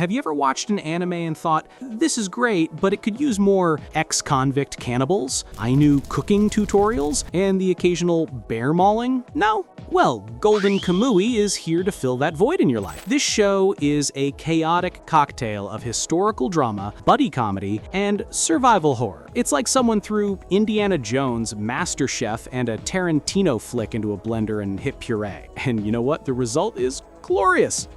Have you ever watched an anime and thought, this is great, but it could use more ex-convict cannibals, Ainu cooking tutorials, and the occasional bear mauling? No? Well, Golden Kamui is here to fill that void in your life. This show is a chaotic cocktail of historical drama, buddy comedy, and survival horror. It's like someone threw Indiana Jones, MasterChef, and a Tarantino flick into a blender and hit puree. And you know what? The result is glorious.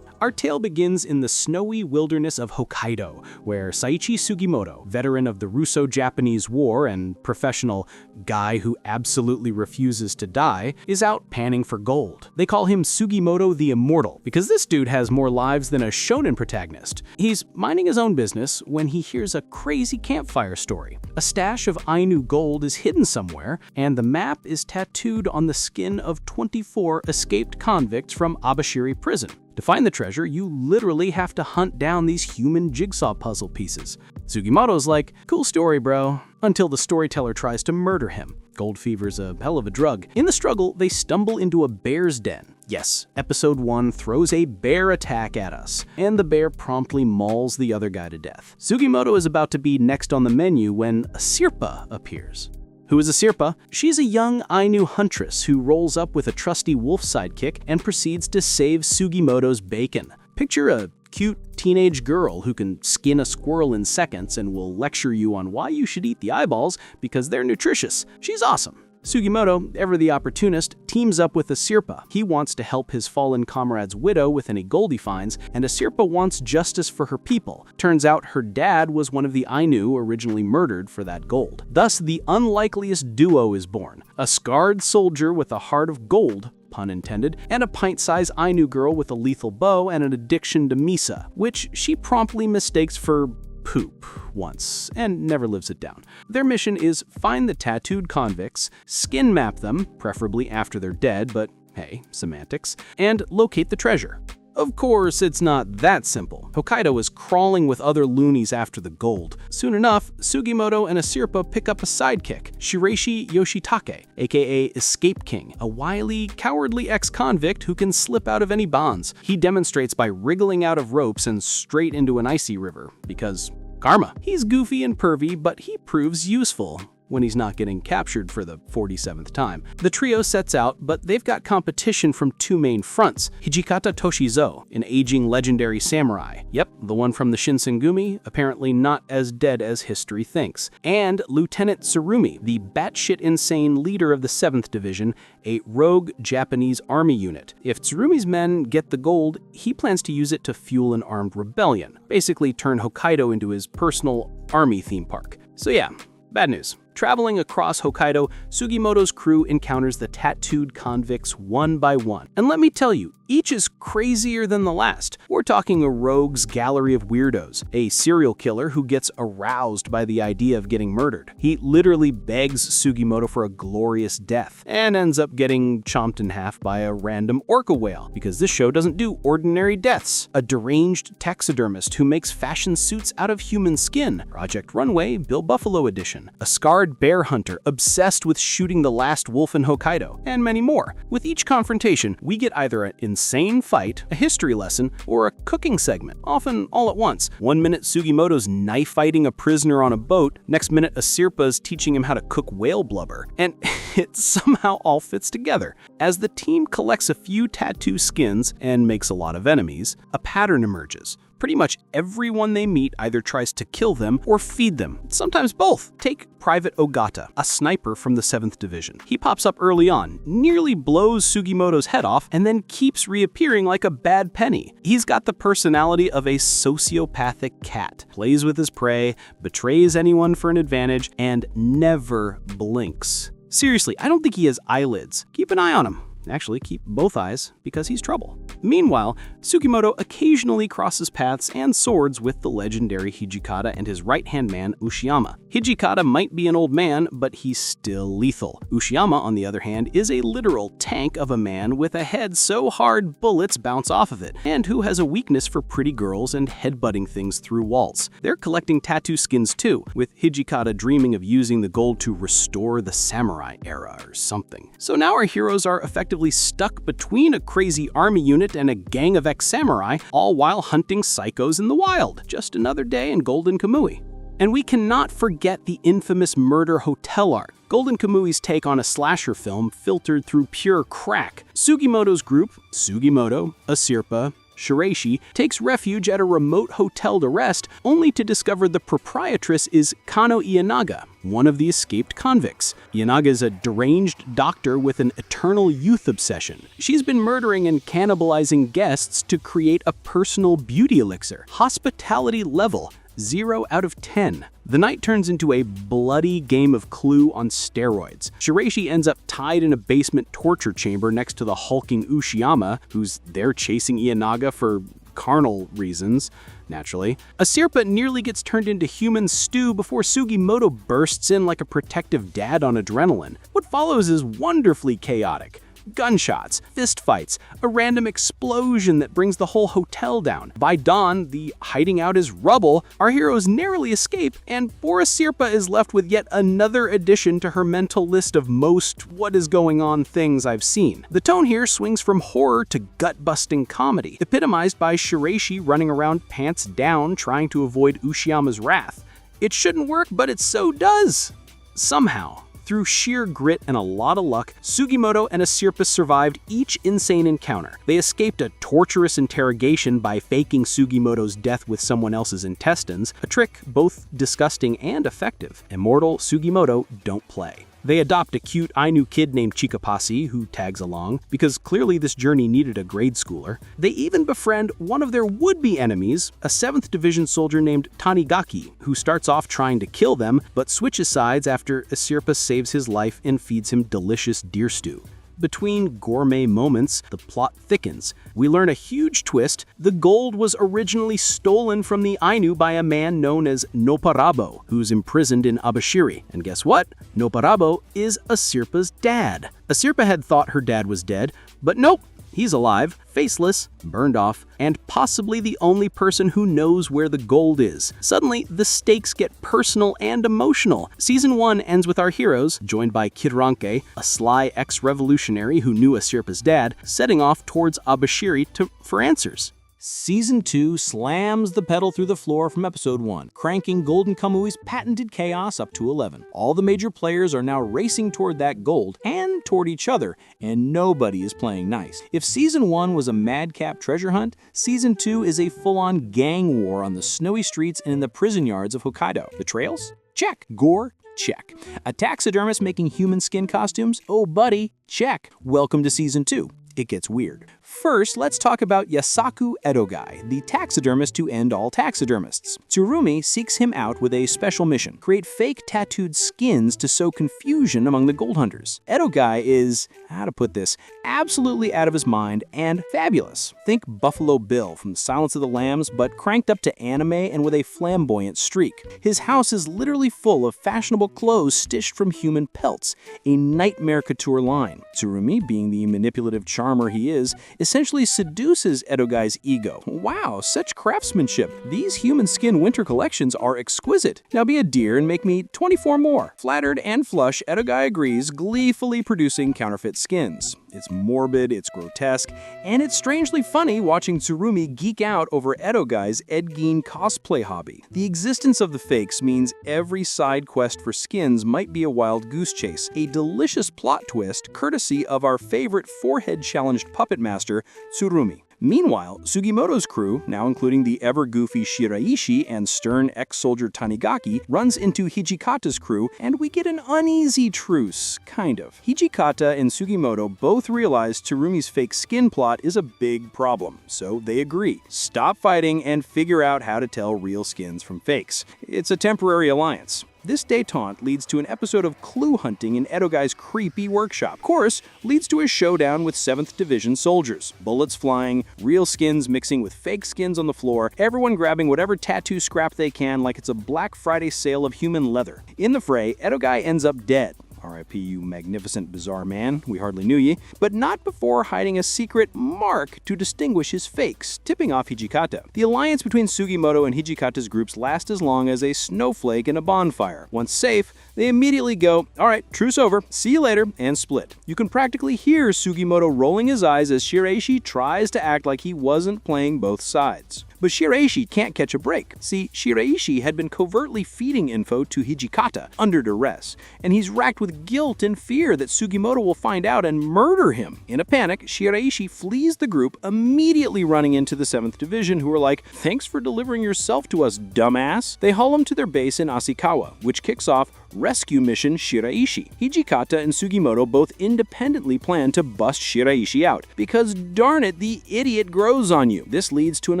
Our tale begins in the snowy wilderness of Hokkaido, where Saichi Sugimoto, veteran of the Russo-Japanese War and professional guy who absolutely refuses to die, is out panning for gold. They call him Sugimoto the Immortal, because this dude has more lives than a shonen protagonist. He's minding his own business when he hears a crazy campfire story. A stash of Ainu gold is hidden somewhere, and the map is tattooed on the skin of 24 escaped convicts from Abashiri prison. To find the treasure, you literally have to hunt down these human jigsaw puzzle pieces. Sugimoto's like, cool story, bro, until the storyteller tries to murder him. Gold fever's a hell of a drug. In the struggle, they stumble into a bear's den. Yes, episode 1 throws a bear attack at us, and the bear promptly mauls the other guy to death. Sugimoto is about to be next on the menu when a Sirpa appears. Who is a Sirpa? She's a young Ainu huntress who rolls up with a trusty wolf sidekick and proceeds to save Sugimoto's bacon. Picture a cute teenage girl who can skin a squirrel in seconds and will lecture you on why you should eat the eyeballs because they're nutritious. She's awesome. Sugimoto, ever the opportunist, teams up with a Sirpa. He wants to help his fallen comrade's widow with any gold he finds, and a Sirpa wants justice for her people. Turns out her dad was one of the Ainu originally murdered for that gold. Thus, the unlikeliest duo is born. A scarred soldier with a heart of gold, pun intended, and a pint-sized Ainu girl with a lethal bow and an addiction to Misa, which she promptly mistakes for poop once and never lives it down. Their mission is find the tattooed convicts, skin map them, preferably after they're dead, but hey, semantics, and locate the treasure. Of course, it's not that simple. Hokkaido is crawling with other loonies after the gold. Soon enough, Sugimoto and a Sirpa pick up a sidekick, Shiraishi Yoshitake, aka Escape King, a wily, cowardly ex-convict who can slip out of any bonds. He demonstrates by wriggling out of ropes and straight into an icy river, because karma. He's goofy and pervy, but he proves useful when he's not getting captured for the 47th time. The trio sets out, but they've got competition from two main fronts. Hijikata Toshizo, an aging legendary samurai. Yep, the one from the Shinsengumi, apparently not as dead as history thinks. And Lieutenant Tsurumi, the batshit insane leader of the 7th Division, a rogue Japanese army unit. If Tsurumi's men get the gold, he plans to use it to fuel an armed rebellion, basically turn Hokkaido into his personal army theme park. So yeah, bad news. Traveling across Hokkaido, Sugimoto's crew encounters the tattooed convicts one by one. And let me tell you, each is crazier than the last. We're talking a rogue's gallery of weirdos, a serial killer who gets aroused by the idea of getting murdered. He literally begs Sugimoto for a glorious death, and ends up getting chomped in half by a random orca whale, because this show doesn't do ordinary deaths. A deranged taxidermist who makes fashion suits out of human skin, Project Runway, Bill Buffalo edition. A scarred bear hunter obsessed with shooting the last wolf in Hokkaido, and many more. With each confrontation, we get either an insane fight, a history lesson, or a cooking segment, often all at once. One minute Sugimoto's knife fighting a prisoner on a boat, next minute a Sirpa's teaching him how to cook whale blubber, and it somehow all fits together. As the team collects a few tattoo skins and makes a lot of enemies, a pattern emerges. Pretty much everyone they meet either tries to kill them or feed them, sometimes both. Take Private Ogata, a sniper from the 7th Division. He pops up early on, nearly blows Sugimoto's head off, and then keeps reappearing like a bad penny. He's got the personality of a sociopathic cat, plays with his prey, betrays anyone for an advantage, and never blinks. Seriously, I don't think he has eyelids. Keep an eye on him. Actually, keep both eyes, because he's trouble. Meanwhile, Sugimoto occasionally crosses paths and swords with the legendary Hijikata and his right-hand man, Ushiyama. Hijikata might be an old man, but he's still lethal. Ushiyama, on the other hand, is a literal tank of a man with a head so hard bullets bounce off of it, and who has a weakness for pretty girls and headbutting things through walls. They're collecting tattoo skins too, with Hijikata dreaming of using the gold to restore the samurai era or something. So now our heroes are effectively effectively stuck between a crazy army unit and a gang of ex-samurai, all while hunting psychos in the wild. Just another day in Golden Kamuy. And we cannot forget the infamous murder hotel arc. Golden Kamuy's take on a slasher film filtered through pure crack. Sugimoto's group, Sugimoto, Asirpa, Shiraishi, takes refuge at a remote hotel to rest, only to discover the proprietress is Kano Ienaga, one of the escaped convicts. Ienaga is a deranged doctor with an eternal youth obsession. She's been murdering and cannibalizing guests to create a personal beauty elixir. Hospitality level 0 out of 10. The night turns into a bloody game of Clue on steroids. Shiraishi ends up tied in a basement torture chamber next to the hulking Ushiyama, who's there chasing Ienaga for carnal reasons, naturally. Asirpa nearly gets turned into human stew before Sugimoto bursts in like a protective dad on adrenaline. What follows is wonderfully chaotic. Gunshots, fistfights, a random explosion that brings the whole hotel down. By dawn, the hiding out is rubble, our heroes narrowly escape, and poor Asirpa is left with yet another addition to her mental list of most what is going on things I've seen. The tone here swings from horror to gut-busting comedy, epitomized by Shiraishi running around pants down trying to avoid Ushiyama's wrath. It shouldn't work, but it so does. Somehow. Through sheer grit and a lot of luck, Sugimoto and Asirpa survived each insane encounter. They escaped a torturous interrogation by faking Sugimoto's death with someone else's intestines, a trick both disgusting and effective. Immortal Sugimoto don't play. They adopt a cute Ainu kid named Chikapasi, who tags along, because clearly this journey needed a grade schooler. They even befriend one of their would-be enemies, a 7th Division soldier named Tanigaki, who starts off trying to kill them, but switches sides after Asirpa saves his life and feeds him delicious deer stew. Between gourmet moments, the plot thickens. We learn a huge twist. The gold was originally stolen from the Ainu by a man known as Nopparabo, who's imprisoned in Abashiri. And guess what? Nopparabo is Asirpa's dad. Asirpa had thought her dad was dead, but nope. He's alive, faceless, burned off, and possibly the only person who knows where the gold is. Suddenly, the stakes get personal and emotional. Season 1 ends with our heroes, joined by Kidranke, a sly ex-revolutionary who knew Asirpa's dad, setting off towards Abashiri for answers. Season 2 slams the pedal through the floor from episode 1, cranking Golden Kamuy's patented chaos up to 11. All the major players are now racing toward that gold and toward each other, and nobody is playing nice. If Season 1 was a madcap treasure hunt, Season 2 is a full-on gang war on the snowy streets and in the prison yards of Hokkaido. Betrayals? Check. Gore? Check. A taxidermist making human skin costumes? Oh buddy, check. Welcome to Season 2. It gets weird. First, let's talk about Yasaku Edogai, the taxidermist to end all taxidermists. Tsurumi seeks him out with a special mission: create fake tattooed skins to sow confusion among the gold hunters. Edogai is, how to put this, absolutely out of his mind and fabulous. Think Buffalo Bill from Silence of the Lambs, but cranked up to anime and with a flamboyant streak. His house is literally full of fashionable clothes stitched from human pelts, a nightmare couture line. Tsurumi, being the manipulative charmer he is, essentially seduces Edogai's ego. Wow, such craftsmanship. These human skin winter collections are exquisite. Now be a dear and make me 24 more. Flattered and flush, Edogai agrees, gleefully producing counterfeit skins. It's morbid, it's grotesque, and it's strangely funny watching Tsurumi geek out over Edogai's Ed Gein cosplay hobby. The existence of the fakes means every side quest for skins might be a wild goose chase, a delicious plot twist courtesy of our favorite forehead-challenged puppet master, Tsurumi. Meanwhile, Sugimoto's crew, now including the ever-goofy Shiraishi and stern ex-soldier Tanigaki, runs into Hijikata's crew, and we get an uneasy truce, kind of. Hijikata and Sugimoto both realize Tsurumi's fake skin plot is a big problem, so they agree. Stop fighting and figure out how to tell real skins from fakes. It's a temporary alliance. This détente leads to an episode of clue hunting in Edogai's creepy workshop. Of course, leads to a showdown with 7th Division soldiers. Bullets flying, real skins mixing with fake skins on the floor, everyone grabbing whatever tattoo scrap they can like it's a Black Friday sale of human leather. In the fray, Edogai ends up dead. R.I.P. you magnificent, bizarre man, we hardly knew ye, but not before hiding a secret mark to distinguish his fakes, tipping off Hijikata. The alliance between Sugimoto and Hijikata's groups lasts as long as a snowflake in a bonfire. Once safe, they immediately go, alright, truce over, see you later, and split. You can practically hear Sugimoto rolling his eyes as Shiraishi tries to act like he wasn't playing both sides. But Shiraishi can't catch a break. See, Shiraishi had been covertly feeding info to Hijikata under duress, and he's racked with guilt and fear that Sugimoto will find out and murder him. In a panic, Shiraishi flees the group, immediately running into the 7th Division, who are like, thanks for delivering yourself to us, dumbass. They haul him to their base in Asikawa, which kicks off Rescue Mission Shiraishi. Hijikata and Sugimoto both independently plan to bust Shiraishi out, because darn it, the idiot grows on you. This leads to an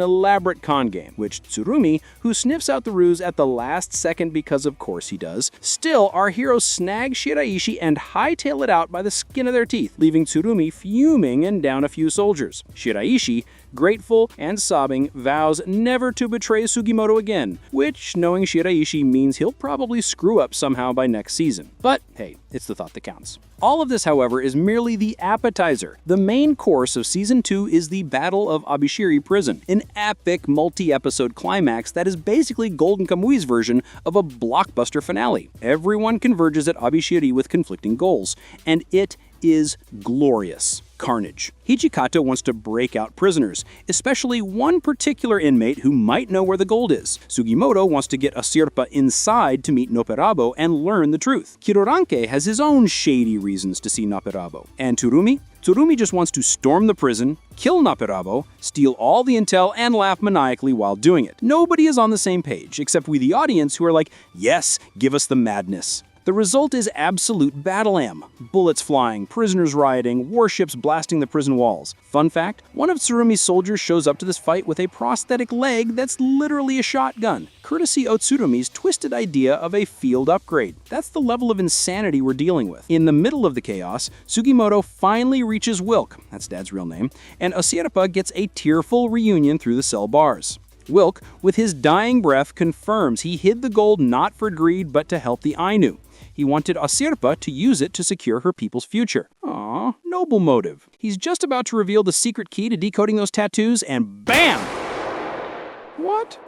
elaborate con game, which Tsurumi, who sniffs out the ruse at the last second because of course he does, still our heroes snag Shiraishi and hightail it out by the skin of their teeth, leaving Tsurumi fuming and down a few soldiers. Shiraishi, grateful and sobbing, vows never to betray Sugimoto again, which, knowing Shiraishi, means he'll probably screw up somehow by next season. But hey, it's the thought that counts. All of this, however, is merely the appetizer. The main course of Season 2 is the Battle of Abishiri Prison, an epic multi-episode climax that is basically Golden Kamui's version of a blockbuster finale. Everyone converges at Abishiri with conflicting goals, and it is glorious. Carnage. Hijikata wants to break out prisoners, especially one particular inmate who might know where the gold is. Sugimoto wants to get Asirpa inside to meet Nopperabo and learn the truth. Kiroranke has his own shady reasons to see Nopperabo. And Tsurumi? Tsurumi just wants to storm the prison, kill Nopperabo, steal all the intel, and laugh maniacally while doing it. Nobody is on the same page, except we the audience who are like, yes, give us the madness. The result is absolute battle-am. Bullets flying, prisoners rioting, warships blasting the prison walls. Fun fact, one of Tsurumi's soldiers shows up to this fight with a prosthetic leg that's literally a shotgun, courtesy Otsurumi's twisted idea of a field upgrade. That's the level of insanity we're dealing with. In the middle of the chaos, Sugimoto finally reaches Wilk, that's Dad's real name, and Asirpa gets a tearful reunion through the cell bars. Wilk, with his dying breath, confirms he hid the gold not for greed but to help the Ainu. He wanted Asirpa to use it to secure her people's future. Aww, noble motive. He's just about to reveal the secret key to decoding those tattoos, and BAM! What?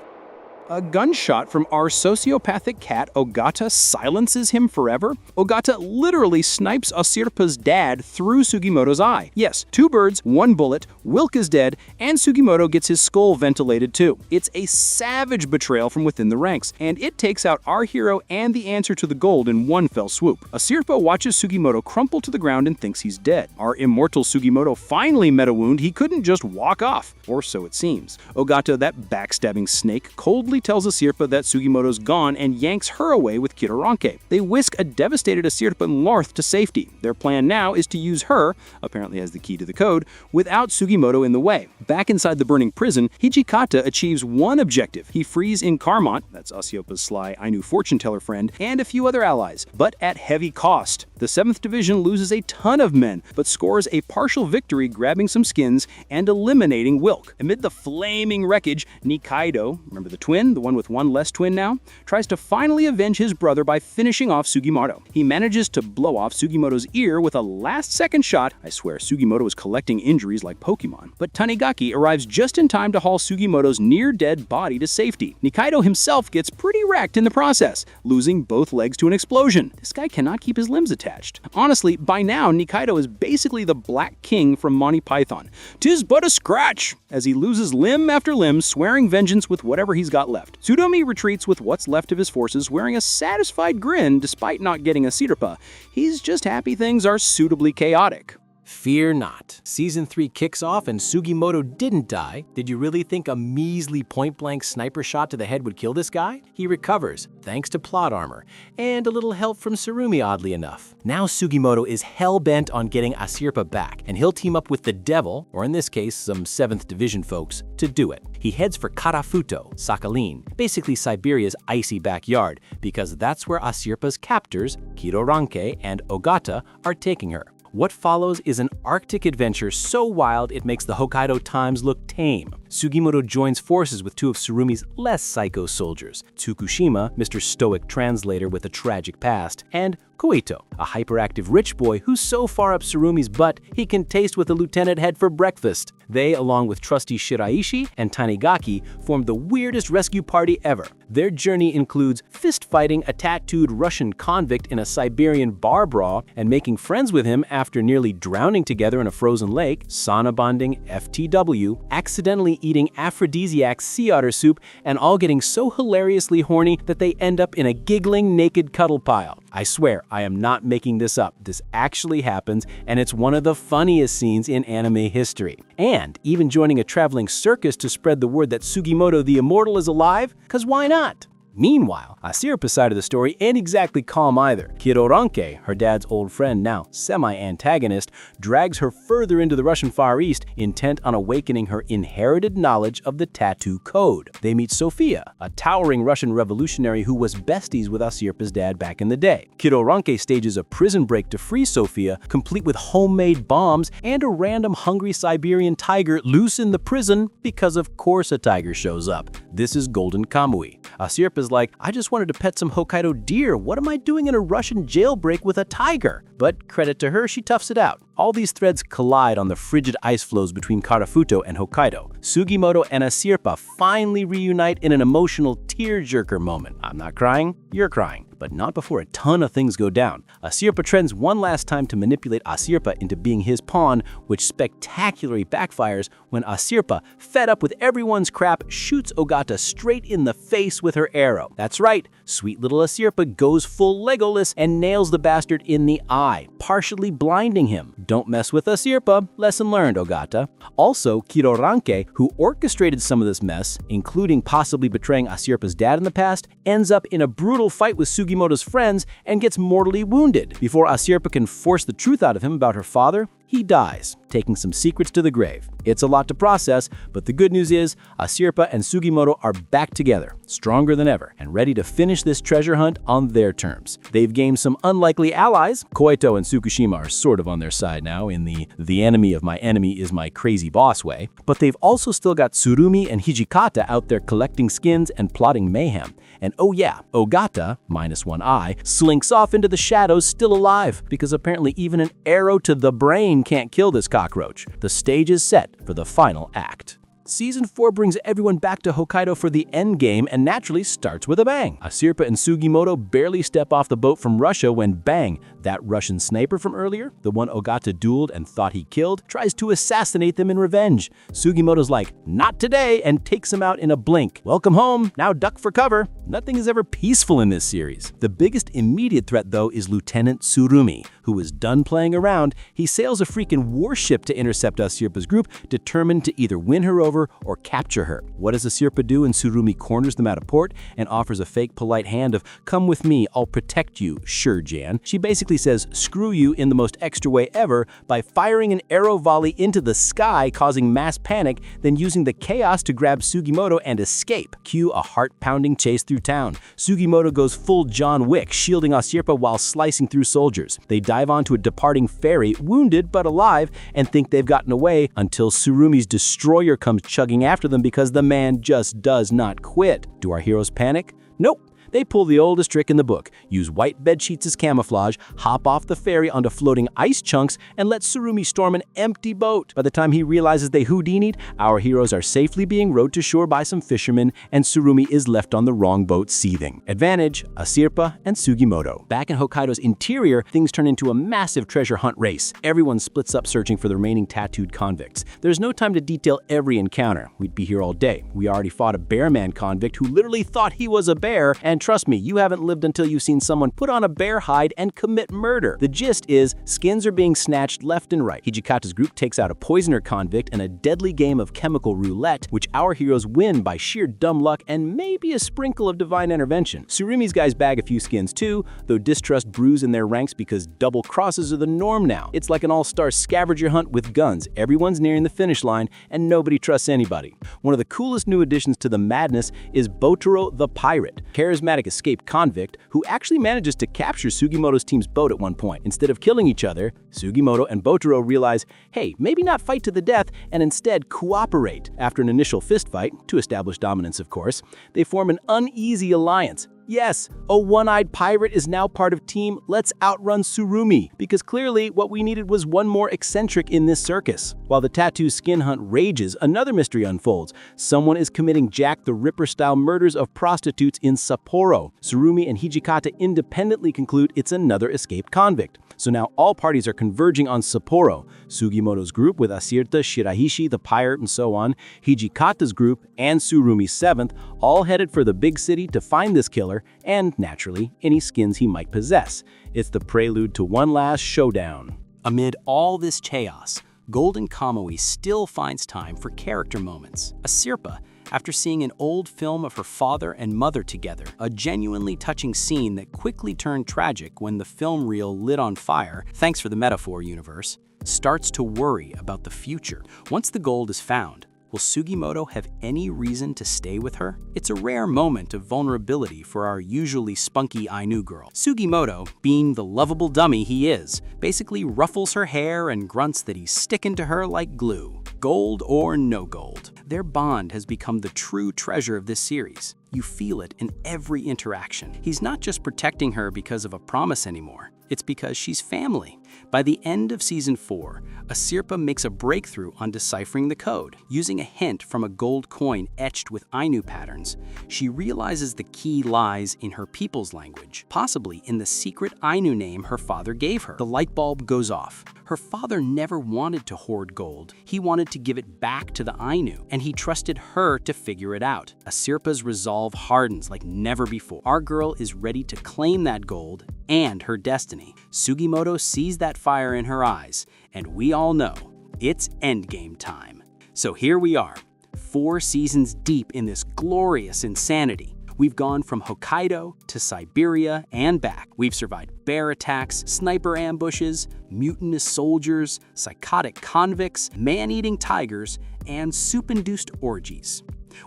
A gunshot from our sociopathic cat Ogata silences him forever? Ogata literally snipes Asirpa's dad through Sugimoto's eye. Yes, 2 birds, 1 bullet, Wilk is dead, and Sugimoto gets his skull ventilated too. It's a savage betrayal from within the ranks, and it takes out our hero and the answer to the gold in one fell swoop. Asirpa watches Sugimoto crumple to the ground and thinks he's dead. Our immortal Sugimoto finally met a wound he couldn't just walk off, or so it seems. Ogata, that backstabbing snake, coldly tells Asirpa that Sugimoto's gone and yanks her away with Kiroranke. They whisk a devastated Asirpa and Larth to safety. Their plan now is to use her, apparently has the key to the code, without Sugimoto in the way. Back inside the burning prison, Hijikata achieves one objective. He frees Incarmont, that's Asirpa's sly Ainu fortune teller friend, and a few other allies, but at heavy cost. The 7th Division loses a ton of men, but scores a partial victory grabbing some skins and eliminating Wilk. Amid the flaming wreckage, Nikaido, remember the twin, the one with one less twin now, tries to finally avenge his brother by finishing off Sugimoto. He manages to blow off Sugimoto's ear with a last-second shot. I swear, Sugimoto is collecting injuries like Pokemon. But Tanigaki arrives just in time to haul Sugimoto's near-dead body to safety. Nikaido himself gets pretty wrecked in the process, losing both legs to an explosion. This guy cannot keep his limbs attached. Honestly, by now, Nikaido is basically the Black King from Monty Python. "'Tis but a scratch!" as he loses limb after limb, swearing vengeance with whatever he's got left. Tsutomi retreats with what's left of his forces, wearing a satisfied grin despite not getting a Asirpa. He's just happy things are suitably chaotic. Fear not. Season 3 kicks off and Sugimoto didn't die. Did you really think a measly point-blank sniper shot to the head would kill this guy? He recovers, thanks to plot armor, and a little help from Tsurumi oddly enough. Now Sugimoto is hell-bent on getting Asirpa back, and he'll team up with the devil, or in this case, some 7th Division folks, to do it. He heads for Karafuto, Sakhalin, basically Siberia's icy backyard, because that's where Asirpa's captors, Kiroranke and Ogata, are taking her. What follows is an Arctic adventure so wild it makes the Hokkaido Times look tame. Sugimoto joins forces with 2 of Tsurumi's less psycho soldiers, Tsukushima, Mr. Stoic translator with a tragic past, and Koito, a hyperactive rich boy who's so far up Tsurumi's butt he can taste what the lieutenant had for breakfast. They, along with trusty Shiraishi and Tanigaki, formed the weirdest rescue party ever. Their journey includes fist-fighting a tattooed Russian convict in a Siberian bar brawl and making friends with him after nearly drowning together in a frozen lake, sauna bonding, FTW, accidentally eating aphrodisiac sea otter soup, and all getting so hilariously horny that they end up in a giggling naked cuddle pile. I swear, I am not making this up. This actually happens, and it's one of the funniest scenes in anime history. And even joining a traveling circus to spread the word that Sugimoto the Immortal is alive? 'Cause why not? Meanwhile, Asirpa's side of the story ain't exactly calm either. Kiroranke, her dad's old friend now semi-antagonist, drags her further into the Russian Far East, intent on awakening her inherited knowledge of the tattoo code. They meet Sofia, a towering Russian revolutionary who was besties with Asirpa's dad back in the day. Kiroranke stages a prison break to free Sofia, complete with homemade bombs and a random hungry Siberian tiger loose in the prison because of course a tiger shows up. This is Golden Kamui. Asirpa's like, I just wanted to pet some Hokkaido deer. What am I doing in a Russian jailbreak with a tiger? But credit to her, she toughs it out. All these threads collide on the frigid ice floes between Karafuto and Hokkaido. Sugimoto and Asirpa finally reunite in an emotional tear-jerker moment. I'm not crying, you're crying. But not before a ton of things go down. Asirpa trends one last time to manipulate Asirpa into being his pawn, which spectacularly backfires when Asirpa, fed up with everyone's crap, shoots Ogata straight in the face with her arrow. That's right, sweet little Asirpa goes full Legolas and nails the bastard in the eye, partially blinding him. Don't mess with Asirpa, lesson learned, Ogata. Also, Kiroranke, who orchestrated some of this mess, including possibly betraying Asirpa's dad in the past, ends up in a brutal fight with Sugimoto's friends and gets mortally wounded. Before Asirpa can force the truth out of him about her father, he dies, taking some secrets to the grave. It's a lot to process, but the good news is Asirpa and Sugimoto are back together, stronger than ever, and ready to finish this treasure hunt on their terms. They've gained some unlikely allies. Koito and Tsukushima are sort of on their side now in the enemy of my enemy is my crazy boss way, but they've also still got Tsurumi and Hijikata out there collecting skins and plotting mayhem. And oh yeah, Ogata, minus one eye, slinks off into the shadows still alive, because apparently even an arrow to the brain can't kill this cockroach. The stage is set for the final act. Season 4 brings everyone back to Hokkaido for the endgame and naturally starts with a bang. Asirpa and Sugimoto barely step off the boat from Russia when bang, that Russian sniper from earlier, the one Ogata dueled and thought he killed, tries to assassinate them in revenge. Sugimoto's like, not today, and takes him out in a blink. Welcome home, now duck for cover. Nothing is ever peaceful in this series. The biggest immediate threat though is Lieutenant Tsurumi, who is done playing around. He sails a freaking warship to intercept Asirpa's group, determined to either win her over or capture her. What does Asirpa do when Tsurumi corners them out of port and offers a fake polite hand of, come with me, I'll protect you, sure Jan? She basically says, screw you in the most extra way ever by firing an arrow volley into the sky, causing mass panic, then using the chaos to grab Sugimoto and escape. Cue a heart-pounding chase through town. Sugimoto goes full John Wick, shielding Asirpa while slicing through soldiers. They dive onto a departing ferry, wounded but alive, and think they've gotten away until Tsurumi's destroyer comes chugging after them because the man just does not quit. Do our heroes panic? Nope. They pull the oldest trick in the book, use white bed sheets as camouflage, hop off the ferry onto floating ice chunks, and let Tsurumi storm an empty boat. By the time he realizes they Houdini'd, our heroes are safely being rowed to shore by some fishermen, and Tsurumi is left on the wrong boat seething. Advantage, Asirpa and Sugimoto. Back in Hokkaido's interior, things turn into a massive treasure hunt race. Everyone splits up searching for the remaining tattooed convicts. There's no time to detail every encounter. We'd be here all day. We already fought a bear-man convict who literally thought he was a bear, and trust me, you haven't lived until you've seen someone put on a bear hide and commit murder. The gist is, skins are being snatched left and right. Hijikata's group takes out a poisoner convict in a deadly game of chemical roulette, which our heroes win by sheer dumb luck and maybe a sprinkle of divine intervention. Tsurumi's guys bag a few skins too, though distrust brews in their ranks because double crosses are the norm now. It's like an all-star scavenger hunt with guns. Everyone's nearing the finish line and nobody trusts anybody. One of the coolest new additions to the madness is Botaro the Pirate, charismatic escaped convict who actually manages to capture Sugimoto's team's boat at one point. Instead of killing each other, Sugimoto and Botaro realize, hey, maybe not fight to the death and instead cooperate. After an initial fistfight, to establish dominance of course, they form an uneasy alliance. Yes, a one-eyed pirate is now part of Team Let's Outrun Tsurumi, because clearly what we needed was one more eccentric in this circus. While the tattoo skin hunt rages, another mystery unfolds. Someone is committing Jack the Ripper-style murders of prostitutes in Sapporo. Tsurumi and Hijikata independently conclude it's another escaped convict. So now all parties are converging on Sapporo. Sugimoto's group with Asirta, Shiraishi, the pirate, and so on, Hijikata's group, and Tsurumi's 7th, all headed for the big city to find this killer and, naturally, any skins he might possess. It's the prelude to one last showdown. Amid all this chaos, Golden Kamuy still finds time for character moments. Asirpa, after seeing an old film of her father and mother together, a genuinely touching scene that quickly turned tragic when the film reel lit on fire, thanks for the metaphor, universe, starts to worry about the future. Once the gold is found, will Sugimoto have any reason to stay with her? It's a rare moment of vulnerability for our usually spunky Ainu girl. Sugimoto, being the lovable dummy he is, basically ruffles her hair and grunts that he's sticking to her like glue. Gold or no gold, their bond has become the true treasure of this series. You feel it in every interaction. He's not just protecting her because of a promise anymore. It's because she's family. By the end of Season 4, Asirpa makes a breakthrough on deciphering the code. Using a hint from a gold coin etched with Ainu patterns, she realizes the key lies in her people's language, possibly in the secret Ainu name her father gave her. The light bulb goes off. Her father never wanted to hoard gold. He wanted to give it back to the Ainu, and he trusted her to figure it out. Asirpa's resolve hardens like never before. Our girl is ready to claim that gold and her destiny. Sugimoto sees that fire in her eyes, and we all know it's endgame time. So here we are, 4 seasons deep in this glorious insanity. We've gone from Hokkaido to Siberia and back. We've survived bear attacks, sniper ambushes, mutinous soldiers, psychotic convicts, man-eating tigers, and soup-induced orgies.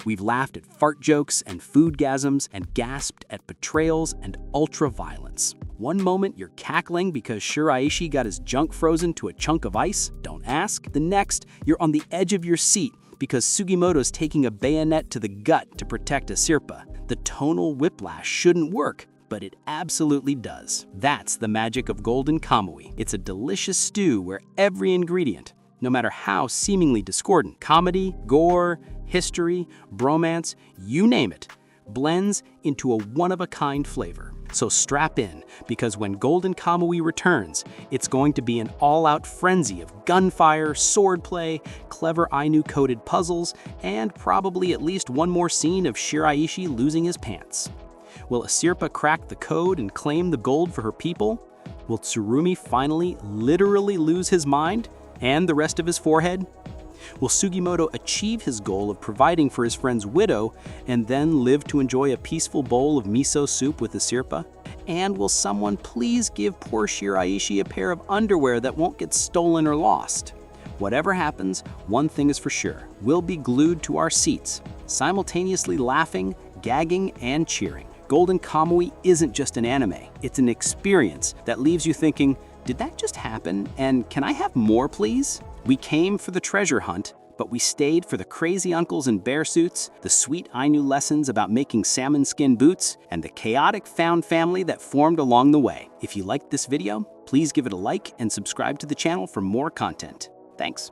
We've laughed at fart jokes and foodgasms and gasped at betrayals and ultra-violence. One moment you're cackling because Shiraishi got his junk frozen to a chunk of ice, don't ask. The next, you're on the edge of your seat because Sugimoto's taking a bayonet to the gut to protect Asirpa. The tonal whiplash shouldn't work, but it absolutely does. That's the magic of Golden Kamuy. It's a delicious stew where every ingredient, no matter how seemingly discordant, comedy, gore, history, bromance, you name it, blends into a one-of-a-kind flavor. So strap in, because when Golden Kamuy returns, it's going to be an all-out frenzy of gunfire, swordplay, clever Ainu-coded puzzles, and probably at least one more scene of Shiraishi losing his pants. Will Asirpa crack the code and claim the gold for her people? Will Tsurumi finally literally lose his mind and the rest of his forehead? Will Sugimoto achieve his goal of providing for his friend's widow and then live to enjoy a peaceful bowl of miso soup with Asirpa? And will someone please give poor Shiraishi a pair of underwear that won't get stolen or lost? Whatever happens, one thing is for sure. We'll be glued to our seats, simultaneously laughing, gagging, and cheering. Golden Kamuy isn't just an anime. It's an experience that leaves you thinking, did that just happen? And can I have more, please? We came for the treasure hunt, but we stayed for the crazy uncles in bear suits, the sweet Ainu lessons about making salmon skin boots, and the chaotic found family that formed along the way. If you liked this video, please give it a like and subscribe to the channel for more content. Thanks.